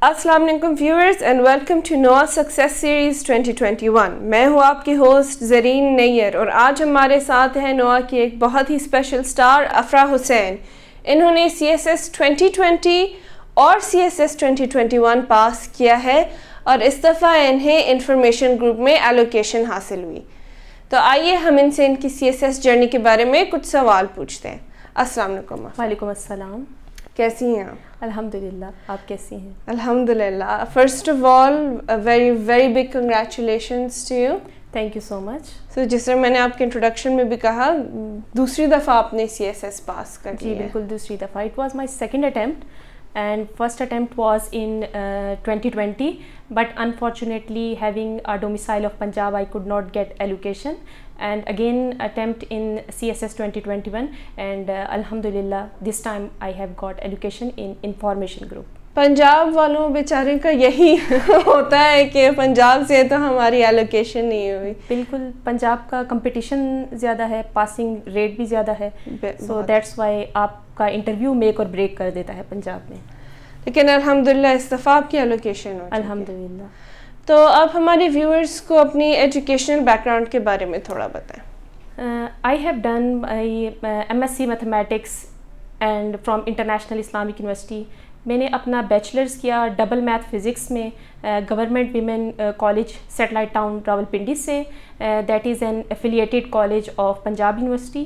السلام علیکم viewers and welcome to نوا سکسیس سیریز 2021. میں ہوں آپ کی ہوسٹ زرین نیئر اور آج ہمارے ساتھ ہیں نوا کی ایک بہت ہی اسپیشل سٹار افرا حسین. انہوں نے CSS 2020 اور CSS 2021 پاس کیا ہے اور اس دفعہ انہیں انفارمیشن گروپ میں ایلوکیشن حاصل ہوئی. تو آئیے ہم ان سے ان کی CSS جرنی کے بارے میں کچھ سوال پوچھتے ہیں. السلام علیکم. وعلیکم السلام. کیسی ہیں آپ؟ الحمدللہ. آپ کیسی ہیں؟ الحمدللہ. First of all very very big congratulations to you. Thank you so much. So جس طرح میں نے آپ کے انٹروڈکشن میں بھی کہا دوسری دفعہ آپ نے CSS پاس کر جی بالکل دوسری دفعہ. It was my second attempt and first attempt was in 2020, but unfortunately having a domicile of Punjab I could not get allocation, and again attempt in CSS 2021 and alhamdulillah this time I have got allocation in information group. Punjab والوں بیچارے کا یہی ہوتا ہے کہ پنجاب سے تو ہماری ایلوکیشن نہیں ہوئی. بالکل پنجاب کا کمپٹیشن زیادہ ہے, پاسنگ ریٹ بھی زیادہ ہے, سو دیٹس وائی آپ کا انٹرویو میک اور بریک کر دیتا ہے پنجاب میں. لیکن الحمدللہ اس دفعہ آپ کی ایلوکیشن ہو. الحمدللہ. تو آپ ہمارے ویورز کو اپنی ایجوکیشنل بیک گراؤنڈ کے بارے میں تھوڑا بتائیں. I have done MSc mathematics and from international Islamic university. میں نے اپنا بیچلرز کیا ڈبل میتھ فزکس میں government women college satellite town Rawalpindi سے. That is an affiliated college of Punjab university.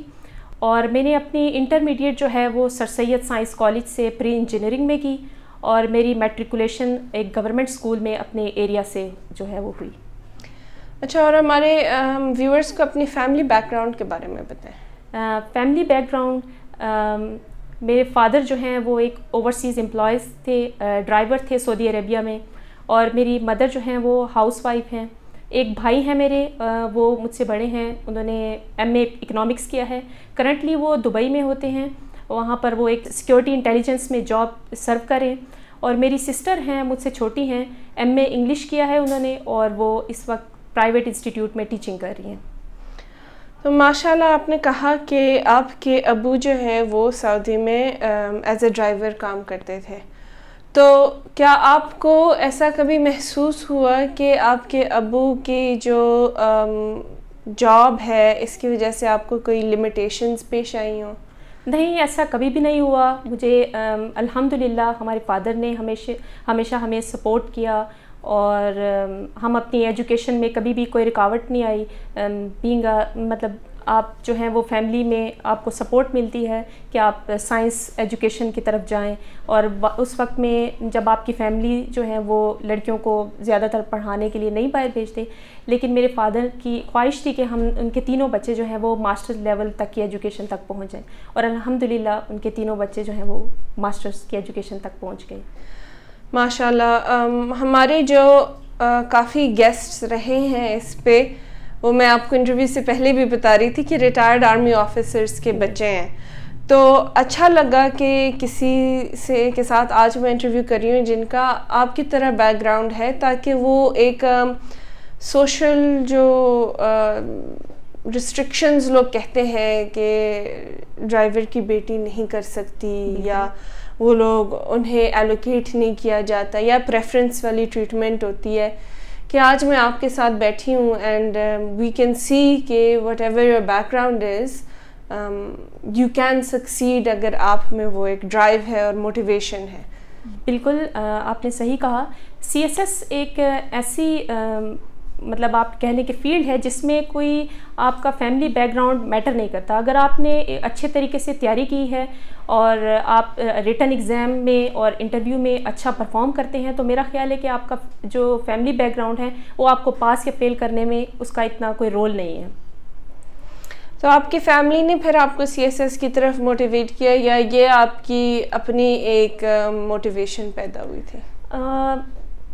اور میں نے اپنی انٹرمیڈیٹ جو ہے وہ سر سید سائنس کالج سے پری انجینئرنگ میں کی, اور میری میٹریکولیشن ایک گورنمنٹ اسکول میں اپنے ایریا سے جو ہے وہ ہوئی. اچھا, اور ہمارے ویورز کو اپنی فیملی بیک گراؤنڈ کے بارے میں بتائیں. فیملی بیک گراؤنڈ, میرے فادر جو ہیں وہ ایک اوورسیز امپلائز تھے, ڈرائیور تھے سعودی عربیہ میں, اور میری مدر جو ہیں وہ ہاؤس وائف ہیں. ایک بھائی ہیں میرے, وہ مجھ سے بڑے ہیں, انہوں نے MA اکنامکس کیا ہے. کرنٹلی وہ دبئی میں ہوتے ہیں, وہاں پر وہ ایک سیکیورٹی انٹیلیجنس میں جاب سرو کریں. اور میری سسٹر ہیں مجھ سے چھوٹی ہیں, MA انگلش کیا ہے انہوں نے, اور وہ اس وقت پرائیویٹ انسٹیٹیوٹ میں ٹیچنگ کر رہی ہیں. تو ماشاءاللہ آپ نے کہا کہ آپ کے ابو جو ہیں وہ سعودی میں ایز اے ڈرائیور کام کرتے تھے. تو کیا آپ کو ایسا کبھی محسوس ہوا کہ آپ کے ابو کی جو جاب ہے اس کی وجہ سے آپ کو کوئی لمیٹیشنز پیش آئی ہوں؟ نہیں, ایسا کبھی بھی نہیں ہوا. مجھے الحمدللہ ہمارے فادر نے ہمیشہ ہمیں سپورٹ کیا, اور ہم اپنی ایجوکیشن میں کبھی بھی کوئی رکاوٹ نہیں آئی. بینگ مطلب آپ جو ہیں وہ فیملی میں آپ کو سپورٹ ملتی ہے کہ آپ سائنس ایجوکیشن کی طرف جائیں. اور اس وقت میں جب آپ کی فیملی جو ہے وہ لڑکیوں کو زیادہ تر پڑھانے کے لیے نہیں باہر بھیجتے, لیکن میرے فادر کی خواہش تھی کہ ہم ان کے تینوں بچے جو ہیں وہ ماسٹرز لیول تک کی ایجوکیشن تک پہنچ جائیں, اور الحمدللہ ان کے تینوں بچے جو ہیں وہ ماسٹرز کی ایجوکیشن تک پہنچ گئے. ماشاء اللہ. ہمارے جو کافی گیسٹس رہے ہیں اس پہ, وہ میں آپ کو انٹرویو سے پہلے بھی بتا رہی تھی کہ ریٹائرڈ آرمی آفیسرس کے بچے ہیں. تو اچھا لگا کہ کسی کے ساتھ آج میں انٹرویو کر رہی ہوں جن کا آپ کی طرح بیک گراؤنڈ ہے, تاکہ وہ ایک سوشل جو ریسٹرکشنز لوگ کہتے ہیں کہ ڈرائیور کی بیٹی نہیں کر سکتی, یا وہ لوگ انہیں ایلوکیٹ نہیں کیا جاتا, یا پریفرنس والی ٹریٹمنٹ ہوتی ہے, کہ آج میں آپ کے ساتھ بیٹھی ہوں اینڈ وی کین سی کہ what ever your back ground is you can succeed اگر آپ میں وہ ایک ڈرائیو ہے اور موٹیویشن ہے. بالکل آپ نے صحیح کہا. CSS ایک ایسی مطلب آپ کہہ لیں کہ فیلڈ ہے جس میں کوئی آپ کا فیملی بیک گراؤنڈ میٹر نہیں کرتا. اگر آپ نے اچھے طریقے سے تیاری کی ہے اور آپ ریٹن ایگزام میں اور انٹرویو میں اچھا پرفارم کرتے ہیں, تو میرا خیال ہے کہ آپ کا جو فیملی بیک گراؤنڈ ہے وہ آپ کو پاس یا فیل کرنے میں اس کا اتنا کوئی رول نہیں ہے. تو آپ کی فیملی نے پھر آپ کو CSS کی طرف موٹیویٹ کیا, یا یہ آپ کی اپنی ایک موٹیویشن پیدا ہوئی تھی؟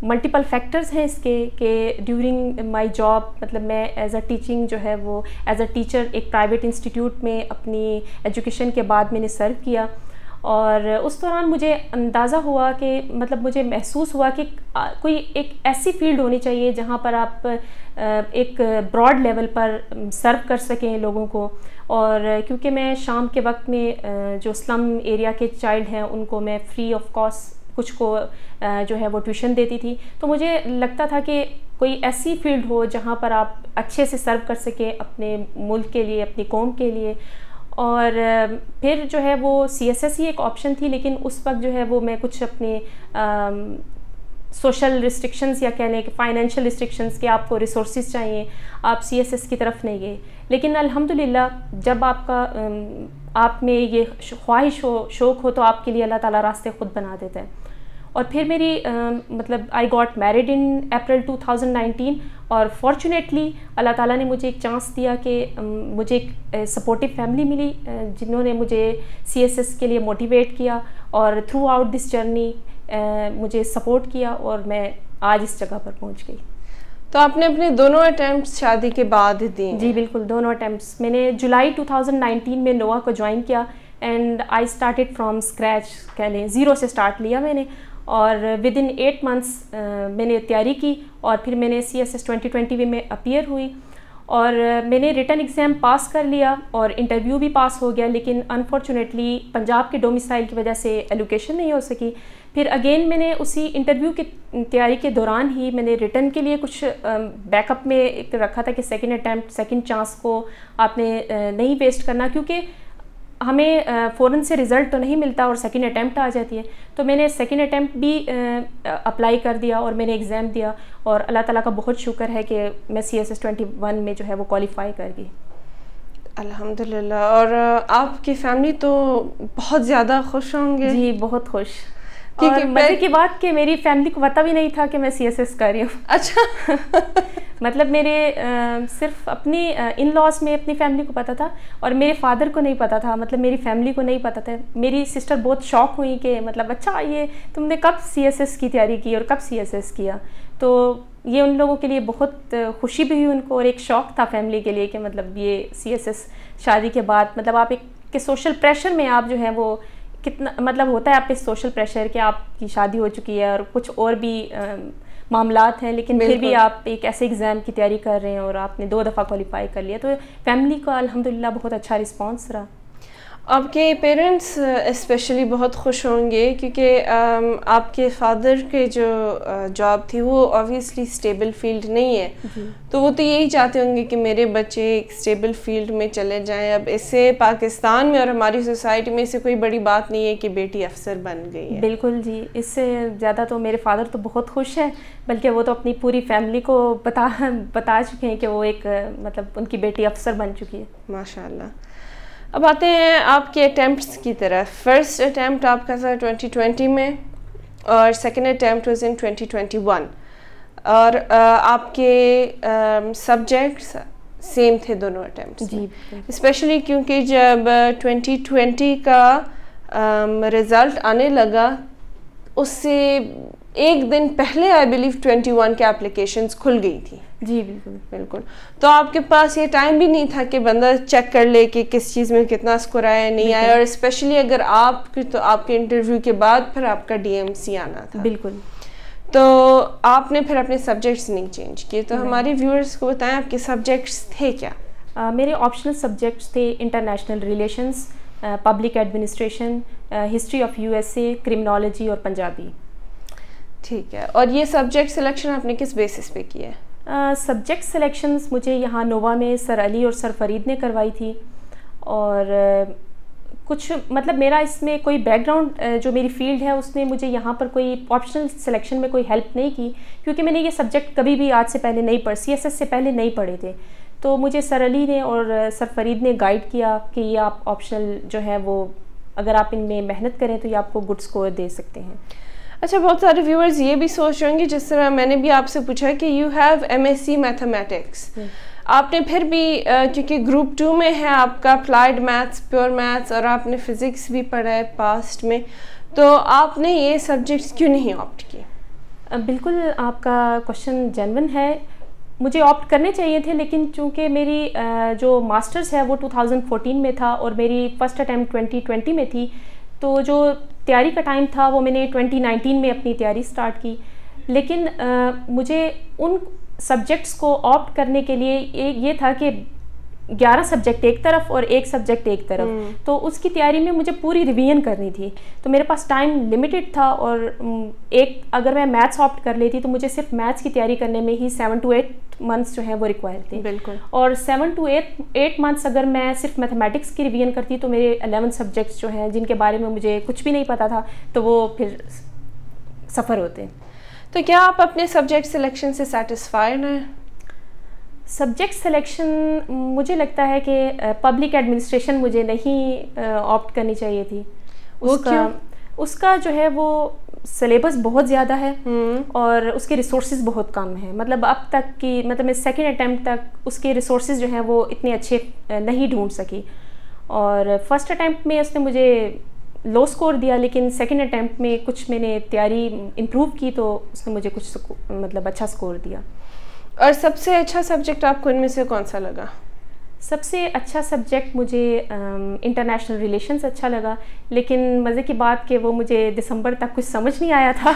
ملٹیپل فیکٹرز ہیں اس کے, کہ ڈیورنگ مائی جاب مطلب میں ایز اے ٹیچنگ جو ہے وہ ایز اے ٹیچر ایک پرائیویٹ انسٹیٹیوٹ میں اپنی ایجوکیشن کے بعد میں نے سرو کیا, اور اس دوران مجھے اندازہ ہوا کہ مطلب مجھے محسوس ہوا کہ کوئی ایک ایسی فیلڈ ہونی چاہیے جہاں پر آپ ایک براڈ لیول پر سرو کر سکیں لوگوں کو. اور کیونکہ میں شام کے وقت میں جو سلم ایریا کے چائلڈ ہیں ان کو میں فری آف کچھ کو جو ہے وہ ٹیوشن دیتی تھی. تو مجھے لگتا تھا کہ کوئی ایسی فیلڈ ہو جہاں پر آپ اچھے سے سرو کر سکیں اپنے ملک کے لیے, اپنی قوم کے لیے. اور پھر جو ہے وہ CSS ہی ایک آپشن تھی, لیکن اس وقت جو ہے وہ میں کچھ اپنے سوشل ریسٹرکشنز یا کہہ لیں کہ فائنینشیل ریسٹرکشنز کہ آپ کو ریسورسز چاہیے, آپ CSS کی طرف نہیں گئے. لیکن الحمدللہ جب آپ میں یہ خواہش ہو, شوق ہو, تو آپ کے لیے اللہ تعالیٰ راستے خود بنا دیتا ہے. اور پھر میری مطلب I got married in April 2019, اور فارچونیٹلی اللہ تعالیٰ نے مجھے ایک چانس دیا کہ مجھے ایک سپورٹیو فیملی ملی جنہوں نے مجھے CSS کے لیے موٹیویٹ کیا اور تھرو آؤٹ دس جرنی مجھے سپورٹ کیا, اور میں آج اس جگہ پر پہنچ گئی. تو آپ نے اپنے دونوں اٹیمپٹس شادی کے بعد دی؟ جی بالکل, دونوں اٹیمپٹس. میں نے جولائی 2019 میں نوا کو جوائن کیا, and I started from scratch, کہہ لیں زیرو سے اسٹارٹ لیا میں نے. اور ود ان 8 months میں نے تیاری کی, اور پھر میں نے CSS 2020 میں اپیئر ہوئی, اور میں نے ریٹن ایگزام پاس کر لیا اور انٹرویو بھی پاس ہو گیا. لیکن انفارچونیٹلی پنجاب کے ڈومیسائل کی وجہ سے ایلوکیشن نہیں ہو سکی. پھر اگین میں نے اسی انٹرویو کی تیاری کے دوران ہی میں نے ریٹن کے لیے کچھ بیک اپ میں ایک رکھا تھا کہ سیکنڈ اٹیمپٹ, سیکنڈ چانس کو آپ نے نہیں ویسٹ کرنا, کیونکہ ہمیں فوراً سے رزلٹ تو نہیں ملتا اور سیکنڈ اٹیمپٹ آ جاتی ہے. تو میں نے سیکنڈ اٹیمپٹ بھی اپلائی کر دیا اور میں نے ایگزام دیا, اور اللہ تعالیٰ کا بہت شکر ہے کہ میں CSS 21 میں جو ہے وہ کوالیفائی کر گئی. الحمدللہ. اور آپ کی فیملی تو بہت زیادہ خوش ہوں گے؟ جی بہت خوش. اور مزے کی بات کہ میری فیملی کو پتہ بھی نہیں تھا کہ میں CSS کر رہی ہوں. اچھا. مطلب میرے صرف اپنی ان لاس میں اپنی فیملی کو پتہ تھا, اور میرے فادر کو نہیں پتہ تھا, مطلب میری فیملی کو نہیں پتہ تھا. میری سسٹر بہت شوق ہوئی کہ مطلب اچھا یہ تم نے کب CSS کی تیاری کی اور کب CSS کیا. تو یہ ان لوگوں کے لیے بہت خوشی بھی ہوئی ان کو, اور ایک شوق تھا فیملی کے لیے کہ مطلب یہ CSS شادی کے بعد مطلب آپ ایک کہ سوشل پریشر میں آپ جو ہے وہ کتنا مطلب ہوتا ہے آپ پہ سوشل پریشر کہ آپ کی شادی ہو چکی ہے اور کچھ اور بھی معاملات ہیں, لیکن پھر بھی آپ ایک ایسے ایگزام کی تیاری کر رہے ہیں اور آپ نے 2 دفعہ کوالیفائی کر لیا. تو فیملی کا الحمدللہ بہت اچھا رسپانس رہا. آپ کے پیرنٹس اسپیشلی بہت خوش ہوں گے کیونکہ آپ کے فادر کے جو جاب تھی وہ آبویسلی اسٹیبل فیلڈ نہیں ہے, تو وہ تو یہی چاہتے ہوں گے کہ میرے بچے ایک اسٹیبل فیلڈ میں چلے جائیں. اب اس سے پاکستان میں اور ہماری سوسائٹی میں اسے کوئی بڑی بات نہیں ہے کہ بیٹی افسر بن گئی ہے. بالکل جی, اس سے زیادہ تو میرے فادر تو بہت خوش ہیں, بلکہ وہ تو اپنی پوری فیملی کو بتا چکے ہیں کہ وہ ایک مطلب ان کی بیٹی افسر بن چکی ہے. ماشاء اللہ. اب آتے ہیں آپ کے اٹیمپٹس کی طرف. فرسٹ اٹیمپٹ آپ کا تھا 2020 میں اور سیکنڈ اٹیمپٹ واز ان 2021, اور آپ کے سبجیکٹس سیم تھے دونوں اٹیمپٹس. جی اسپیشلی کیونکہ جب 2020 کا رزلٹ آنے لگا اس سے ایک دن پہلے آئی بلیو 21 کے اپلیکیشنز کھل گئی تھی. جی بالکل بالکل. تو آپ کے پاس یہ ٹائم بھی نہیں تھا کہ بندہ چیک کر لے کہ کس چیز میں کتنا اسکور آیا نہیں آیا, اور اسپیشلی اگر آپ کی تو آپ کے انٹرویو کے بعد پھر آپ کا DMC آنا تھا. بالکل. تو آپ نے پھر اپنے سبجیکٹس نہیں چینج کیے, تو ہمارے ویورز کو بتائیں آپ کے سبجیکٹس تھے کیا؟ میرے آپشنل سبجیکٹس تھے international relations, public administration, history of USA, criminology اور پنجابی. ٹھیک ہے. اور یہ سبجیکٹ سلیکشن آپ نے کس بیسس پہ کیا ہے؟ سبجیکٹ سلیکشنز مجھے یہاں نووا میں سر علی اور سر فرید نے کروائی تھی, اور کچھ مطلب میرا اس میں کوئی بیک گراؤنڈ جو میری فیلڈ ہے اس نے مجھے یہاں پر کوئی آپشنل سلیکشن میں کوئی ہیلپ نہیں کی, کیونکہ میں نے یہ سبجیکٹ کبھی بھی آج سے پہلے نہیں CSS سے پہلے نہیں پڑھے تھے. تو مجھے سر علی نے اور سر فرید نے گائیڈ کیا کہ یہ آپ آپشنل جو ہے وہ اگر آپ ان میں محنت کریں تو یہ آپ کو گڈ اسکور دے سکتے ہیں. اچھا, بہت سارے ویورز یہ بھی سوچ رہے ہوں گے جس طرح میں نے بھی آپ سے پوچھا کہ یو ہیو MSc میتھمیٹکس, آپ نے پھر بھی کیونکہ گروپ 2 میں ہے آپ کا اپلائیڈ میتھس, پیور میتھس, اور آپ نے فزکس بھی پڑھا ہے پاسٹ میں, تو آپ نے یہ سبجیکٹس کیوں نہیں آپٹ کیے؟ بالکل آپ کا کوشچن جینون ہے. مجھے آپٹ کرنے چاہیے تھے, لیکن چونکہ میری جو ماسٹرز ہے وہ 2014 میں تھا اور میری فرسٹ اٹیمپٹ 2020 میں تھی, تو جو تیاری کا ٹائم تھا وہ میں نے 2019 میں اپنی تیاری سٹارٹ کی. لیکن مجھے ان سبجیکٹس کو آپٹ کرنے کے لیے یہ تھا کہ 11 سبجیکٹ ایک طرف اور ایک سبجیکٹ ایک طرف, تو اس کی تیاری میں مجھے پوری ریویژن کرنی تھی, تو میرے پاس ٹائم لمیٹڈ تھا, اور اگر میں میتھس آپٹ کر لیتی تو مجھے صرف میتھس کی تیاری کرنے میں ہی 7 to 8 months جو ہیں وہ ریکوائر تھے. بالکل. اور 7 to 8 months اگر میں صرف میتھمیٹکس کی ریویژن کرتی تو میرے 11 سبجیکٹس جو ہیں جن کے بارے میں مجھے کچھ بھی نہیں پتا تھا تو وہ پھر سفر ہوتے. تو کیا آپ اپنے سبجیکٹ سلیکشن سے سیٹسفائڈ ہیں؟ سبجیکٹ سلیکشن مجھے لگتا ہے کہ پبلک ایڈمنسٹریشن مجھے نہیں آپٹ کرنی چاہیے تھی. اس کا جو ہے وہ سلیبس بہت زیادہ ہے اور اس کے ریسورسز بہت کم ہیں. مطلب اب تک کی میں سیکنڈ اٹیمپٹ تک اس کے ریسورسز جو ہیں وہ اتنے اچھے نہیں ڈھونڈ سکی, اور فرسٹ اٹیمپٹ میں اس نے مجھے لو سکور دیا, لیکن سیکنڈ اٹیمپٹ میں کچھ میں نے تیاری امپروو کی تو اس نے مجھے کچھ مطلب اچھا سکور دیا. اور سب سے اچھا سبجیکٹ آپ کو ان میں سے کون سا لگا؟ سب سے اچھا سبجیکٹ مجھے انٹرنیشنل ریلیشنز اچھا لگا, لیکن مزے کی بات کہ وہ مجھے دسمبر تک کچھ سمجھ نہیں آیا تھا.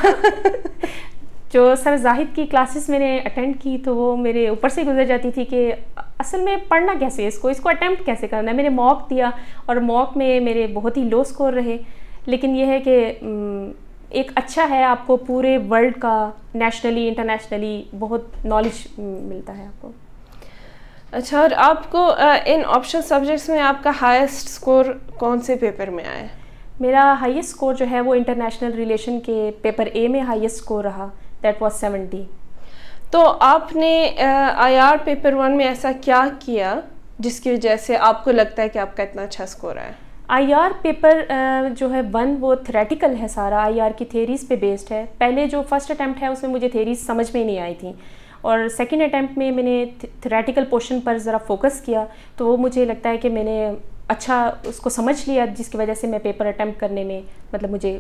جو سر زاہد کی کلاسز میں نے اٹینڈ کی تو وہ میرے اوپر سے گزر جاتی تھی کہ اصل میں پڑھنا کیسے, اس کو اٹیمپٹ کیسے کرنا ہے. میں نے موک دیا اور موک میں میرے بہت ہی لو سکور رہے, لیکن یہ ہے کہ ایک اچھا ہے آپ کو پورے ورلڈ کا نیشنلی انٹرنیشنلی بہت نالج ملتا ہے آپ کو. اچھا, اور آپ کو ان آپشنل سبجیکٹس میں آپ کا ہائیسٹ سکور کون سے پیپر میں آیا؟ میرا ہائیسٹ سکور جو ہے وہ انٹرنیشنل ریلیشن کے پیپر اے میں ہائیسٹ سکور رہا, دیٹ واز 70. تو آپ نے آئی آر پیپر 1 میں ایسا کیا کیا جس کی وجہ سے آپ کو لگتا ہے کہ آپ کا اتنا اچھا سکور آیا؟ آئی آر پیپر جو ہے 1 وہ تھیریٹیکل ہے سارا, آئی آر کی تھیریز پہ بیسڈ ہے. پہلے جو فرسٹ اٹیمپٹ ہے اس میں مجھے تھیریز سمجھ میں نہیں آئی تھیں, اور سیکنڈ اٹیمپٹ میں میں نے تھیریٹیکل پورشن پر ذرا فوکس کیا تو وہ مجھے لگتا ہے کہ میں نے اچھا اس کو سمجھ لیا, جس کی وجہ سے میں پیپر اٹیمپٹ کرنے میں مطلب مجھے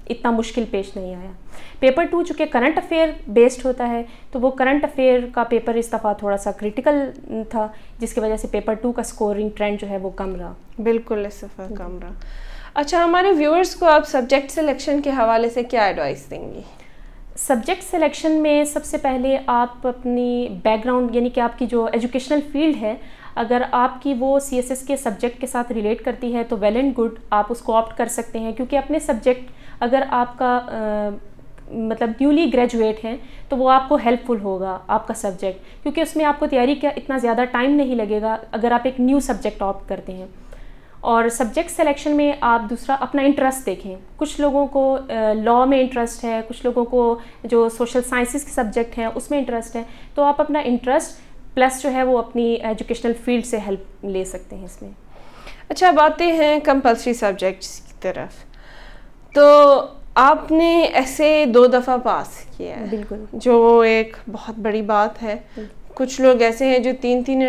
اتنا مشکل پیش نہیں آیا. پیپر 2 چونکہ کرنٹ افیئر بیسڈ ہوتا ہے تو وہ کرنٹ افیئر کا پیپر اس دفعہ تھوڑا سا کریٹیکل تھا, جس کی وجہ سے پیپر 2 کا اسکورنگ ٹرینڈ جو ہے وہ کم رہا. بالکل اس دفعہ کم رہا. اچھا, ہمارے ویورز کو آپ سبجیکٹ سلیکشن کے حوالے سے کیا ایڈوائس دیں گی؟ سبجیکٹ سلیکشن میں سب سے پہلے آپ اپنی بیک گراؤنڈ یعنی کہ آپ کی جو ایجوکیشنل فیلڈ ہے, اگر آپ کی وہ سی ایس ایس کے سبجیکٹ کے ساتھ ریلیٹ کرتی ہے تو ویل اینڈ گڈ, آپ اس کو آپٹ کر سکتے ہیں. کیونکہ اپنے سبجیکٹ اگر آپ کا مطلب نیولی گریجویٹ ہیں تو وہ آپ کو ہیلپ فل ہوگا آپ کا سبجیکٹ, کیونکہ اس میں آپ کو تیاری کا اتنا زیادہ ٹائم نہیں لگے گا اگر آپ ایک نیو سبجیکٹ آپٹ کرتے ہیں. اور سبجیکٹ سلیکشن میں آپ دوسرا اپنا انٹرسٹ دیکھیں. کچھ لوگوں کو لاء میں انٹرسٹ ہے, کچھ لوگوں کو جو سوشل سائنسز کے سبجیکٹ ہیں اس میں انٹرسٹ ہے, تو آپ اپنا انٹرسٹ پلس جو ہے وہ اپنی ایجوکیشنل فیلڈ سے ہیلپ لے سکتے ہیں اس میں. اچھا, اب آتے ہیں کمپلسری سبجیکٹس کی طرف. تو آپ نے ایسے 2 دفعہ پاس کیا ہے. بالکل, جو ایک بہت بڑی بات ہے. کچھ لوگ ایسے ہیں جو 3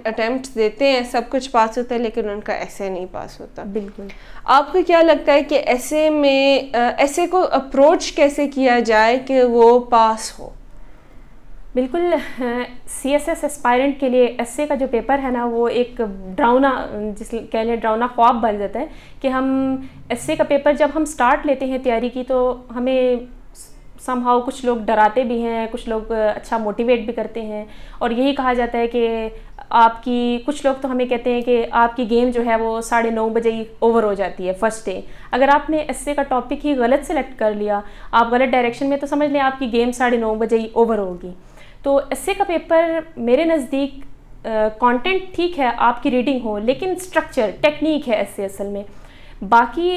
اٹیمپٹس دیتے ہیں, سب کچھ پاس ہوتا ہے, لیکن ان کا ایسے نہیں پاس ہوتا. بالکل. آپ کو کیا لگتا ہے کہ ایسے میں ایسے کو اپروچ کیسے کیا جائے کہ وہ پاس ہو؟ بالکل, سی ایس ایس اسپائرنٹ کے لیے ایس اے کا جو پیپر ہے نا وہ ایک ڈراؤنا, جس کہہ لیں ڈراؤنا خواب بن جاتا ہے کہ ہم ایس اے کا پیپر جب ہم سٹارٹ لیتے ہیں تیاری کی تو ہمیں سم ہاؤ کچھ لوگ ڈراتے بھی ہیں, کچھ لوگ اچھا موٹیویٹ بھی کرتے ہیں, اور یہی کہا جاتا ہے کہ آپ کی کچھ لوگ تو ہمیں کہتے ہیں کہ آپ کی گیم جو ہے وہ 9:30 بجے ہی اوور ہو جاتی ہے فرسٹ ڈے. اگر آپ نے ایس اے کا ٹاپک ہی غلط سلیکٹ کر لیا, آپ غلط ڈائریکشن میں, تو سمجھ لیں آپ کی گیم 9:30 بجے ہی اوور ہوگی. تو ایس اے کا پیپر میرے نزدیک کانٹینٹ ٹھیک ہے آپ کی ریڈنگ ہو, لیکن اسٹرکچر ٹیکنیک ہے ایس اے اصل میں. باقی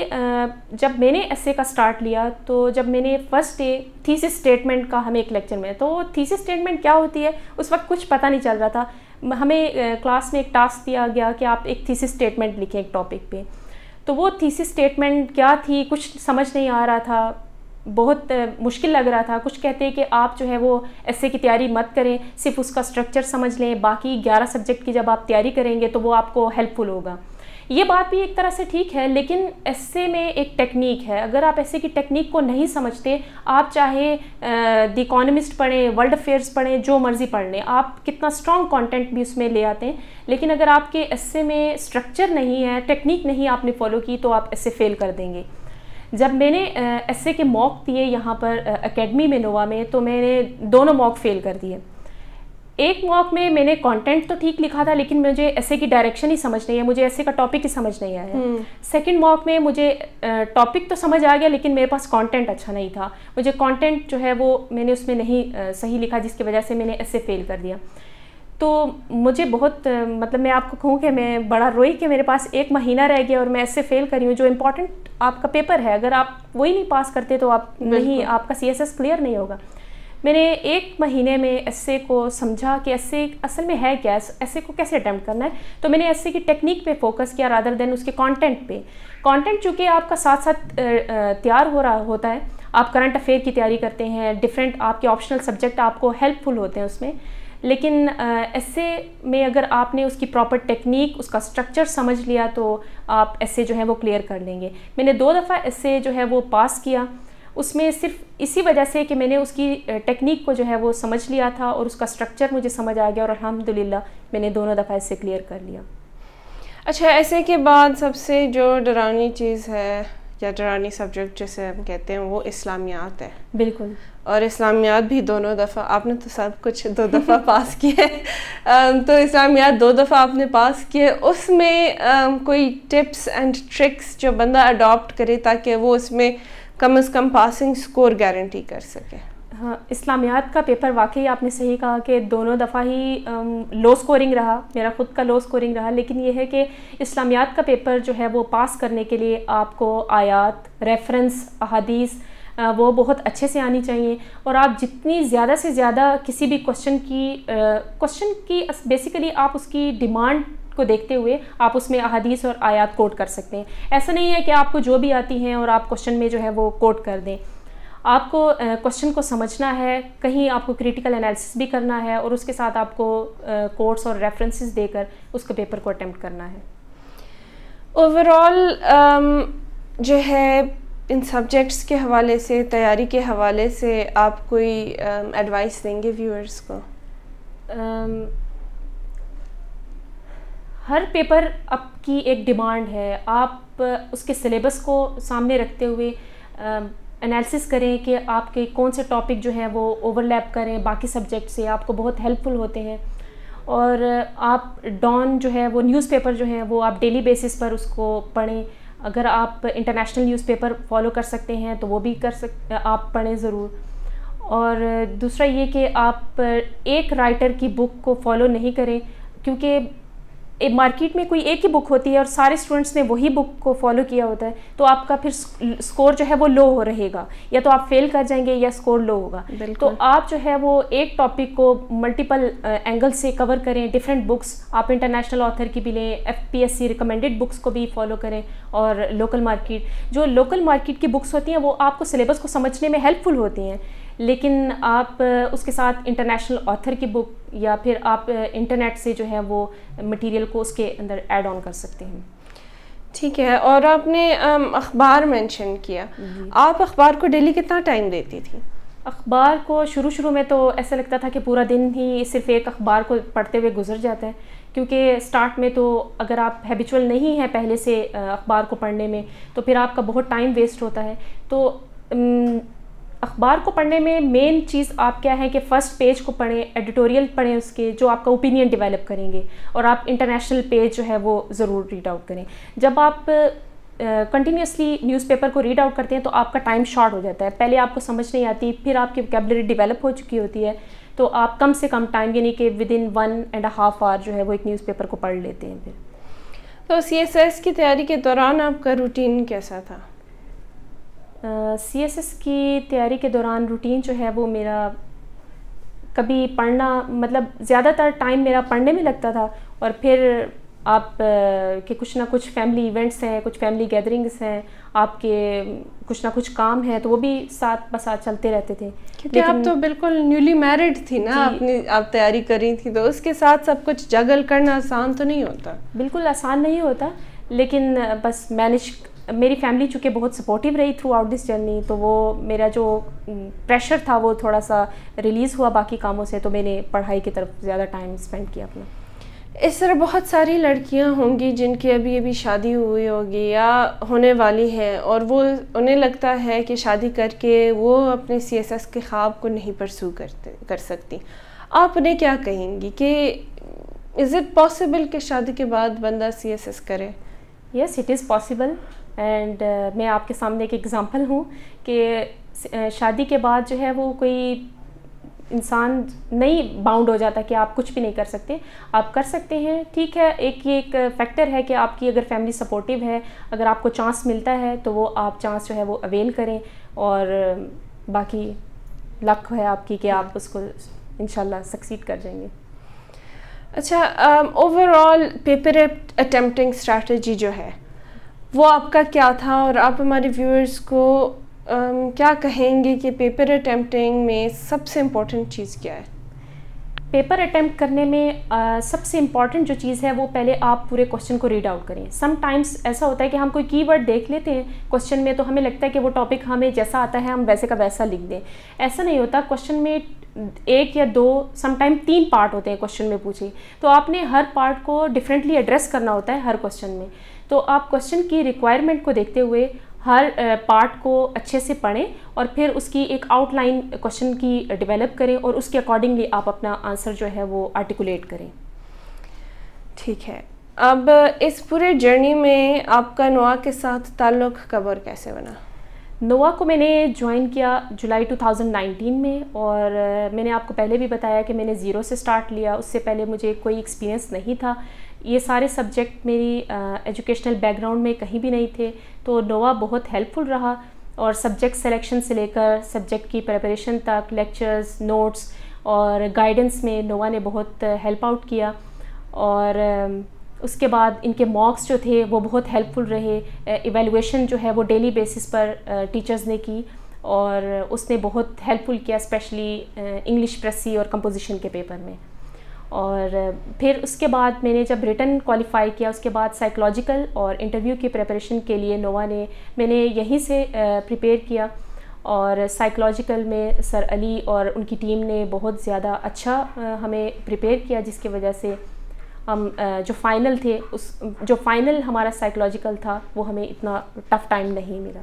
جب میں نے ایس اے کا سٹارٹ لیا تو جب میں نے فرسٹ ڈے تھیسس اسٹیٹمنٹ کا ہمیں ایک لیکچر میں, تو تھیسس اسٹیٹمنٹ کیا ہوتی ہے اس وقت کچھ پتہ نہیں چل رہا تھا. ہمیں کلاس میں ایک ٹاسک دیا گیا کہ آپ ایک تھیسس اسٹیٹمنٹ لکھیں ایک ٹاپک پہ. تو وہ تھیسس اسٹیٹمنٹ کیا تھی کچھ سمجھ نہیں آ رہا تھا, بہت مشکل لگ رہا تھا. کچھ کہتے ہیں کہ آپ جو ہے وہ ایس اے کی تیاری مت کریں, صرف اس کا اسٹرکچر سمجھ لیں, باقی 11 سبجیکٹ کی جب آپ تیاری کریں گے تو وہ آپ کو ہیلپ فل ہوگا. یہ بات بھی ایک طرح سے ٹھیک ہے, لیکن ایس اے میں ایک ٹیکنیک ہے. اگر آپ ایس اے کی ٹیکنیک کو نہیں سمجھتے, آپ چاہے دی اکانومسٹ پڑھیں, ورلڈ افیئرس پڑھیں, جو مرضی پڑھ لیں, آپ کتنا اسٹرانگ کانٹینٹ بھی اس میں لے آتے ہیں, لیکن اگر آپ کے ایس اے میں اسٹرکچر نہیں ہے, ٹیکنیک نہیں آپ نے فالو کی, تو آپ ایس اے فیل کر دیں گے. جب میں نے ایس اے کے موک دیے یہاں پر اکیڈمی میں نووا میں, تو میں نے دونوں موک فیل کر دیے. ایک موقع میں نے کانٹینٹ تو ٹھیک لکھا تھا لیکن مجھے ایسے کی ڈائریکشن ہی سمجھ نہیں ہے, مجھے ایسے کا ٹاپک ہی سمجھ نہیں آیا. سیکنڈ موقع میں مجھے ٹاپک تو سمجھ آ گیا لیکن میرے پاس کانٹینٹ اچھا نہیں تھا, مجھے کانٹینٹ جو ہے وہ میں نے اس میں نہیں صحیح لکھا, جس کی وجہ سے میں نے ایسے فیل کر دیا. تو مجھے بہت مطلب میں آپ کو کہوں کہ میں بڑا روئی کہ میرے پاس 1 مہینہ رہ گیا اور میں ایسے فیل کری ہوں. جو امپورٹنٹ آپ کا پیپر ہے اگر آپ وہی نہیں پاس کرتے تو آپ نہیں, آپ کا CSS کلیئر نہیں ہوگا. میں نے 1 مہینے میں ایسے کو سمجھا کہ ایسے اصل میں ہے کیا, ایسے کو کیسے اٹیمپٹ کرنا ہے. تو میں نے ایسے کی ٹیکنیک پہ فوکس کیا رادر دین اس کے کانٹینٹ پہ. کانٹینٹ چونکہ آپ کا ساتھ ساتھ تیار ہو رہا ہوتا ہے, آپ کرنٹ افیئر کی تیاری کرتے ہیں, ڈفرینٹ آپ کے آپشنل سبجیکٹ آپ کو ہیلپ فل ہوتے ہیں اس میں, لیکن ایسے میں اگر آپ نے اس کی پراپر ٹیکنیک, اس کا اسٹرکچر سمجھ لیا تو آپ ایسے جو ہے وہ کلیئر کر لیں گے. میں نے 2 دفعہ ایسے جو ہے وہ پاس کیا, اس میں صرف اسی وجہ سے کہ میں نے اس کی ٹیکنیک کو جو ہے وہ سمجھ لیا تھا اور اس کا اسٹرکچر مجھے سمجھ آ گیا, اور الحمدللہ میں نے 2 دفعہ ایسے کلیئر کر لیا. اچھا, ایسے کے بعد سب سے جو ڈرانی چیز ہے یا ڈرانی سبجیکٹ جسے ہم کہتے ہیں وہ اسلامیات ہے. بالکل. اور اسلامیات بھی 2 دفعہ, آپ نے تو سب کچھ 2 دفعہ پاس کیے, تو اسلامیات 2 دفعہ آپ نے پاس کیے. اس میں کوئی ٹپس اینڈ ٹرکس جو بندہ اڈاپٹ کرے تاکہ وہ اس میں کم از کم پاسنگ سکور گارنٹی کر سکے؟ ہاں, اسلامیات کا پیپر واقعی آپ نے صحیح کہا کہ 2 دفعہ ہی لو سکورنگ رہا, میرا خود کا لو سکورنگ رہا, لیکن یہ ہے کہ اسلامیات کا پیپر جو ہے وہ پاس کرنے کے لیے آپ کو آیات, ریفرنس, احادیث وہ بہت اچھے سے آنی چاہیے, اور آپ جتنی زیادہ سے زیادہ کسی بھی کوشچن کی بیسیکلی آپ اس کی ڈیمانڈ کو دیکھتے ہوئے آپ اس میں احادیث اور آیات کوٹ کر سکتے ہیں. ایسا نہیں ہے کہ آپ کو جو بھی آتی ہیں اور آپ کوشچن میں جو ہے وہ کوٹ کر دیں. آپ کو کوشچن کو سمجھنا ہے, کہیں آپ کو کریٹیکل انالیسس بھی کرنا ہے, اور اس کے ساتھ آپ کو کوٹس اور ریفرنسز دے کر اس کے پیپر کو اٹیمپٹ کرنا ہے. اوور آل جو ہے ان سبجیکٹس کے حوالے سے, تیاری کے حوالے سے آپ کوئی ایڈوائس دیں گے ویورز کو؟ ہر پیپر آپ کی ایک ڈیمانڈ ہے, آپ اس کے سلیبس کو سامنے رکھتے ہوئے انالیسس کریں کہ آپ کے کون سے ٹاپک جو ہیں وہ اوور لیپ کریں باقی سبجیکٹ سے, آپ کو بہت ہیلپ فل ہوتے ہیں. اور آپ ڈان جو ہے وہ نیوز پیپر جو ہیں وہ آپ ڈیلی بیسس پر اس کو پڑھیں. اگر آپ انٹرنیشنل نیوز پیپر فالو کر سکتے ہیں تو وہ بھی آپ پڑھیں ضرور. اور دوسرا یہ کہ آپ ایک رائٹر کی بک کو فالو نہیں کریں, کیونکہ مارکیٹ میں کوئی ایک ہی بک ہوتی ہے اور سارے اسٹوڈنٹس نے وہی بک کو فالو کیا ہوتا ہے, تو آپ کا پھر اسکور جو ہے وہ لو ہو رہے گا, یا تو آپ فیل کر جائیں گے یا اسکور لو ہوگا. تو آپ جو ہے وہ ایک ٹاپک کو ملٹیپل اینگل سے کور کریں, ڈفرینٹ بکس آپ انٹرنیشنل آتھر کی بھی لیں, FPSC ریکمینڈیڈ بکس کو بھی فالو کریں, اور لوکل مارکیٹ کی بکس ہوتی ہیں وہ آپ کو سلیبس کو سمجھنے میں ہیلپ فل ہوتی ہیں, لیکن آپ اس کے ساتھ انٹرنیشنل آتھر کی بک یا پھر آپ انٹرنیٹ سے جو ہے وہ مٹیریل کو اس کے اندر ایڈ آن کر سکتے ہیں. ٹھیک ہے. اور آپ نے اخبار مینشن کیا, آپ اخبار کو ڈیلی کتنا ٹائم دیتی تھی؟ اخبار کو شروع میں تو ایسا لگتا تھا کہ پورا دن ہی صرف ایک اخبار کو پڑھتے ہوئے گزر جاتا ہے, کیونکہ سٹارٹ میں تو اگر آپ ہیبیچول نہیں ہیں پہلے سے اخبار کو پڑھنے میں تو پھر آپ کا بہت ٹائم ویسٹ ہوتا ہے. تو اخبار کو پڑھنے میں مین چیز آپ کیا ہے کہ فرسٹ پیج کو پڑھیں, ایڈیٹوریل پڑھیں اس کے, جو آپ کا اوپینین ڈیولپ کریں گے, اور آپ انٹرنیشنل پیج جو ہے وہ ضرور ریڈ آؤٹ کریں. جب آپ کنٹینیوسلی نیوز پیپر کو ریڈ آؤٹ کرتے ہیں تو آپ کا ٹائم شارٹ ہو جاتا ہے, پہلے آپ کو سمجھ نہیں آتی, پھر آپ کی ووکیبلری ڈیولپ ہو چکی ہوتی ہے, تو آپ کم سے کم ٹائم یعنی کہ ودن 1.5 آور جو ہے وہ ایک نیوز پیپر کو پڑھ لیتے ہیں. پھر تو CSS کی تیاری کے دوران آپ کا روٹین کیسا تھا؟ CSS کی تیاری کے دوران روٹین جو ہے وہ میرا کبھی پڑھنا, مطلب زیادہ تر ٹائم میرا پڑھنے میں لگتا تھا, اور پھر آپ کے کچھ نہ کچھ فیملی ایونٹس ہیں, کچھ فیملی گیدرنگس ہیں, آپ کے کچھ نہ کچھ کام ہیں, تو وہ بھی ساتھ بساتھ چلتے رہتے تھے. کیونکہ آپ تو بالکل نیولی میرڈ تھی نا, آپ تیاری کر رہی تھی, تو اس کے ساتھ سب کچھ جگل کرنا آسان تو نہیں ہوتا. بالکل آسان نہیں ہوتا, لیکن بس میری فیملی چونکہ بہت سپورٹیو رہی تھرو آؤٹ دس جرنی, تو وہ میرا جو پریشر تھا وہ تھوڑا سا ریلیز ہوا باقی کاموں سے, تو میں نے پڑھائی کی طرف زیادہ ٹائم اسپینڈ کیا اپنا. اس طرح بہت ساری لڑکیاں ہوں گی جن کی ابھی شادی ہوئی ہوگی یا ہونے والی ہیں, اور وہ انہیں لگتا ہے کہ شادی کر کے وہ اپنے CSS کے خواب کو نہیں پرسو کر سکتی. آپ انہیں کیا کہیں گی کہ از اٹ پاسبل کہ شادی کے بعد بندہ CSS کرے؟ Yes it is possible, and میں آپ کے سامنے ایک ایگزامپل ہوں کہ شادی کے بعد جو ہے وہ کوئی انسان نہیں باؤنڈ ہو جاتا کہ آپ کچھ بھی نہیں کر سکتے، آپ کر سکتے ہیں. ٹھیک ہے، یہ ایک فیکٹر ہے کہ آپ کی اگر فیملی سپورٹیو ہے، اگر آپ کو چانس ملتا ہے تو وہ آپ چانس جو ہے وہ اویل کریں، اور باقی لک ہے آپ کی کہ آپ اس کو انشاءاللہ سکسیڈ کر جائیں گے. اچھا، اوور آل پیپر اٹیمپٹنگ اسٹریٹجی جو ہے وہ آپ کا کیا تھا، اور آپ ہمارے ویورز کو کیا کہیں گے کہ پیپر اٹیمپٹنگ میں سب سے امپورٹنٹ چیز کیا ہے؟ پیپر اٹیمپٹ کرنے میں سب سے امپورٹنٹ جو چیز ہے وہ پہلے آپ پورے کوشچن کو ریڈ آؤٹ کریں. سم ٹائمس ایسا ہوتا ہے کہ ہم کوئی کی ورڈ دیکھ لیتے ہیں کوشچن میں، تو ہمیں لگتا ہے کہ وہ ٹاپک ہمیں جیسا آتا ہے ہم ویسے کا ویسا لکھ دیں. ایسا نہیں ہوتا. کوشچن میں 1 یا 2 سم ٹائم 3 پارٹ ہوتے ہیں کوشچن میں پوچھے، تو آپ نے ہر پارٹ کو ڈفرینٹلی ایڈریس کرنا ہوتا ہے ہر کوشچن میں. تو آپ کوشچن کی ریکوائرمنٹ کو دیکھتے ہوئے ہر پارٹ کو اچھے سے پڑھیں، اور پھر اس کی ایک آؤٹ لائن کوشچن کی ڈیولپ کریں، اور اس کے اکارڈنگلی آپ اپنا آنسر جو ہے وہ آرٹیکولیٹ کریں. ٹھیک ہے، اب اس پورے جرنی میں آپ کا نوا کے ساتھ تعلق کب اور کیسے بنا؟ نوا کو میں نے جوائن کیا جولائی 2019 میں، اور میں نے آپ کو پہلے بھی بتایا کہ میں نے 0 سے سٹارٹ لیا. اس سے پہلے مجھے کوئی ایکسپیرینس نہیں تھا. یہ سارے سبجیکٹ میری ایجوکیشنل بیک گراؤنڈ میں کہیں بھی نہیں تھے، تو نوا بہت ہیلپ فل رہا. اور سبجیکٹ سلیکشن سے لے کر سبجیکٹ کی پریپریشن تک، لیکچرز، نوٹس اور گائیڈنس میں نوا نے بہت ہیلپ آؤٹ کیا. اور اس کے بعد ان کے مارکس جو تھے وہ بہت ہیلپ فل رہے. ایویلویشن جو ہے وہ ڈیلی بیسس پر ٹیچرز نے کی، اور اس نے بہت ہیلپ فل کیا، اسپیشلی انگلش پریسی اور کمپوزیشن کے پیپر میں. اور پھر اس کے بعد میں نے جب ریٹن کوالیفائی کیا، اس کے بعد سائیکولوجیکل اور انٹرویو کی پریپریشن کے لیے میں نے یہیں سے پریپیئر کیا. اور سائیکولوجیکل میں سر علی اور ان کی ٹیم نے بہت زیادہ اچھا ہمیں پریپیئر کیا، جس کی وجہ سے ہم جو فائنل ہمارا سائیکولوجیکل تھا وہ ہمیں اتنا ٹف ٹائم نہیں ملا.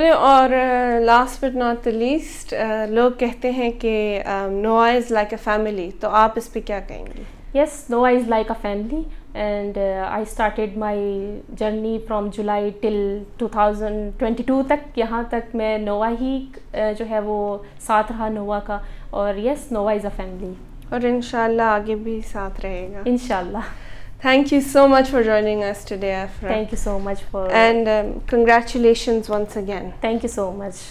اور last but not the least, لوگ کہتے ہیں کہ نوا از لائک اے فیملی، تو آپ اس پہ کیا کہیں گے؟ یس، نوا is like a family, and I started my journey from July till 2022 تک. یہاں تک میں نوا ہی جو ہے وہ ساتھ رہا نوا کا. اور یس، نوا از اے فیملی، اور انشاءاللہ آگے بھی ساتھ رہے گا انشاءاللہ. Thank you so much for joining us today, Afra. Thank you so much for... And congratulations once again. Thank you so much.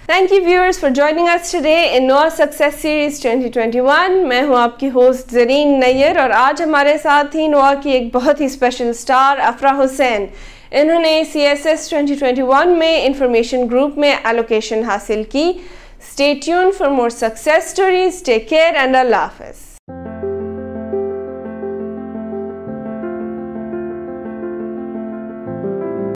Thank you viewers for joining us today in Noah Success Series 2021. میں ہوں آپ کی host زرین near, اور آج ہمارے ساتھ ہی نوا کی ایک بہت ہی اسپیشل سٹار افرا حسین. انہوں نے CSS 2021 میں انفارمیشن گروپ میں ایلوکیشن حاصل کی. Stay tuned for more success stories. Take care and Allah Hafiz.